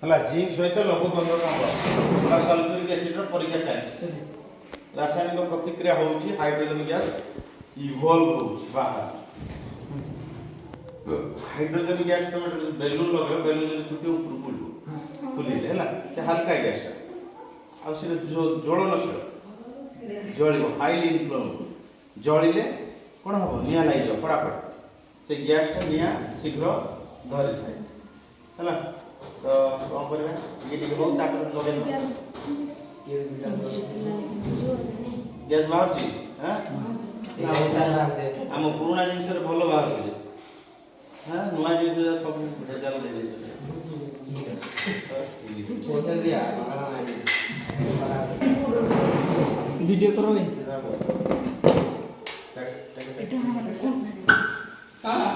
ହେଲା ଜିଙ୍କ ସହିତ ଲଘୁ ଗନ୍ଧକ ଅମ୍ଳ ବା ସଲଫ୍ୟୁରିକ ଏସିଡର ପରୀକ୍ଷା ଚାଲିଛି। ରାସାୟନିକ ପ୍ରତିକ୍ରିୟା ହେଉଛି ହାଇଡ୍ରୋଜେନ ଗ୍ୟାସ ଇଭଲ୍ଭ ହେଉଛି ବାହାର। ହାଇଡ୍ରୋଜେନ ଗ୍ୟାସ ତମେ ବେଲୁନ ଲଗାଅ, ବେଲୁନ ଯଦି ଫୁଟି ଉପରକୁ ଉଡ଼ିବ ଫୁଲିଲେ ହେଲା, ସେ ହାଲକା ଗ୍ୟାସଟା ଆଉ ସେଟା ଜ୍ୱଳନଶୀଳ ଜଳିବ, ହାଇଲି ଇନଫ୍ଲେମ୍ ଜଳିଲେ କ'ଣ ହେବ ନିଆଁ ଲାଗିଯିବ ଫଟାଫଟ, ସେ ଗ୍ୟାସଟା ନିଆଁ ଶୀଘ୍ର ଧରିଥାଏ ହେଲା। ତ କ'ଣ କରିବା ଟିକେ ଟିକେ ହଉ ତାପରେ ଲଗେଇ ଗ୍ୟାସ୍ ବାହାରୁଛି ଆମ ପୁରୁଣା ଜିନିଷରେ ଭଲ ବାହାରୁଛି, ହଁ ନୂଆ ଜିନିଷ ସବୁ ଭେଜାଲ ଦେଇଦେଇଛନ୍ତି। वीडियो करो बे ହେଲା